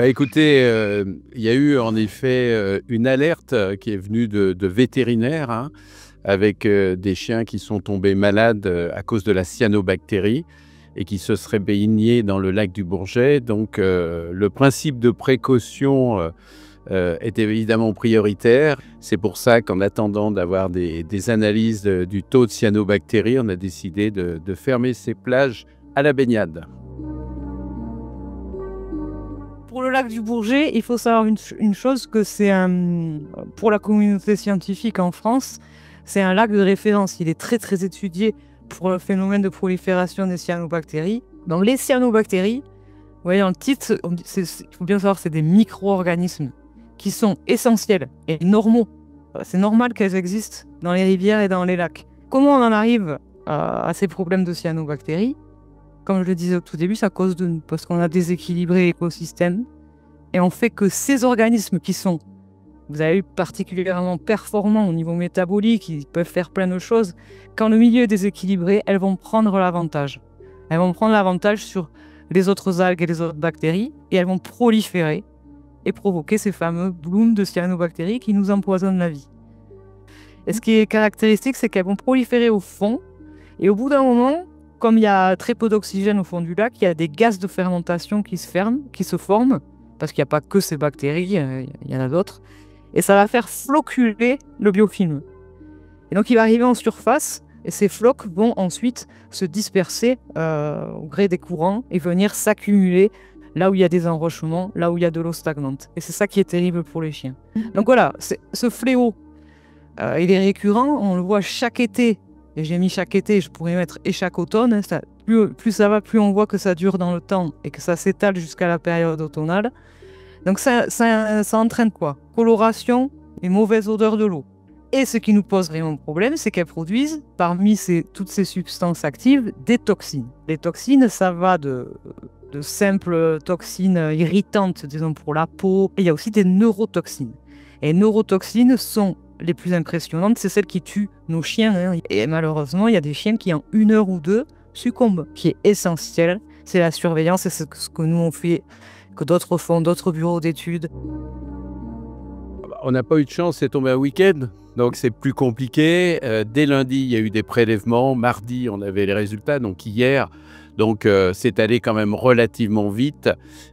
Bah, écoutez, il y a eu en effet, une alerte, qui est venue de vétérinaires, hein, avec, des chiens qui sont tombés malades, à cause de la cyanobactérie et qui se seraient baignés dans le lac du Bourget. Donc, le principe de précaution, est évidemment prioritaire. C'est pour ça qu'en attendant d'avoir des analyses, du taux de cyanobactérie, on a décidé de fermer ces plages à la baignade. Pour le lac du Bourget, il faut savoir une chose, que c'est pour la communauté scientifique en France, c'est un lac de référence. Il est très très étudié pour le phénomène de prolifération des cyanobactéries. Donc les cyanobactéries, vous voyez dans le titre, il faut bien savoir que c'est des micro-organismes qui sont essentiels et normaux. C'est normal qu'elles existent dans les rivières et dans les lacs. Comment on en arrive à ces problèmes de cyanobactéries? Comme je le disais au tout début, c'est à cause parce qu'on a déséquilibré l'écosystème et on fait que ces organismes qui sont, vous avez vu, particulièrement performants au niveau métabolique, ils peuvent faire plein de choses. Quand le milieu est déséquilibré, elles vont prendre l'avantage. Elles vont prendre l'avantage sur les autres algues et les autres bactéries et elles vont proliférer et provoquer ces fameux blooms de cyanobactéries qui nous empoisonnent la vie. Et ce qui est caractéristique, c'est qu'elles vont proliférer au fond et au bout d'un moment, comme il y a très peu d'oxygène au fond du lac, il y a des gaz de fermentation qui se forment, parce qu'il n'y a pas que ces bactéries, il y en a d'autres, et ça va faire flocculer le biofilm. Et donc il va arriver en surface, et ces flocs vont ensuite se disperser au gré des courants et venir s'accumuler là où il y a des enrochements, là où il y a de l'eau stagnante. Et c'est ça qui est terrible pour les chiens. Donc voilà, ce fléau, il est récurrent, on le voit chaque été. Et j'ai mis chaque été, je pourrais mettre et chaque automne. Hein, plus ça va, plus on voit que ça dure dans le temps et que ça s'étale jusqu'à la période automnale. Donc ça entraîne quoi? Coloration et mauvaise odeur de l'eau. Et ce qui nous pose vraiment problème, c'est qu'elles produisent, parmi toutes ces substances actives, des toxines. Les toxines, ça va de simples toxines irritantes, disons, pour la peau. Et il y a aussi des neurotoxines. Et les neurotoxines sont les plus impressionnantes, c'est celles qui tuent nos chiens. Hein. Et malheureusement, il y a des chiens qui, en 1 heure ou 2, succombent. Ce qui est essentiel, c'est la surveillance, et c'est ce que nous on fait, que d'autres font, d'autres bureaux d'études. On n'a pas eu de chance, c'est tombé un week-end, donc c'est plus compliqué. Dès lundi, il y a eu des prélèvements. Mardi, on avait les résultats, donc hier. Donc, c'est allé quand même relativement vite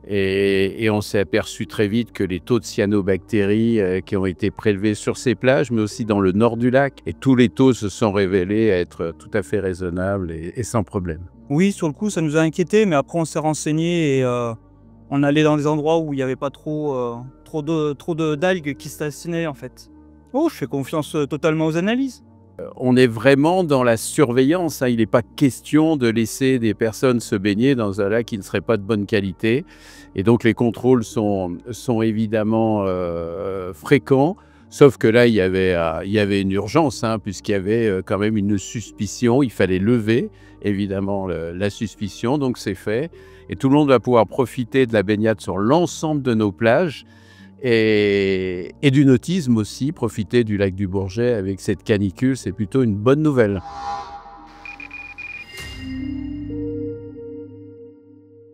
et on s'est aperçu très vite que les taux de cyanobactéries qui ont été prélevés sur ces plages, mais aussi dans le nord du lac, et tous les taux se sont révélés être tout à fait raisonnables et sans problème. Oui, sur le coup, ça nous a inquiétés, mais après, on s'est renseigné et on allait dans des endroits où il n'y avait pas trop d'algues qui stationnaient, en fait. Oh, je fais confiance totalement aux analyses. On est vraiment dans la surveillance, hein. Il n'est pas question de laisser des personnes se baigner dans un lac qui ne serait pas de bonne qualité. Et donc les contrôles sont évidemment fréquents, sauf que là, il y avait une urgence, hein, puisqu'il y avait quand même une suspicion. Il fallait lever évidemment la suspicion, donc c'est fait. Et tout le monde va pouvoir profiter de la baignade sur l'ensemble de nos plages. Et du nautisme aussi, profiter du lac du Bourget avec cette canicule, c'est plutôt une bonne nouvelle.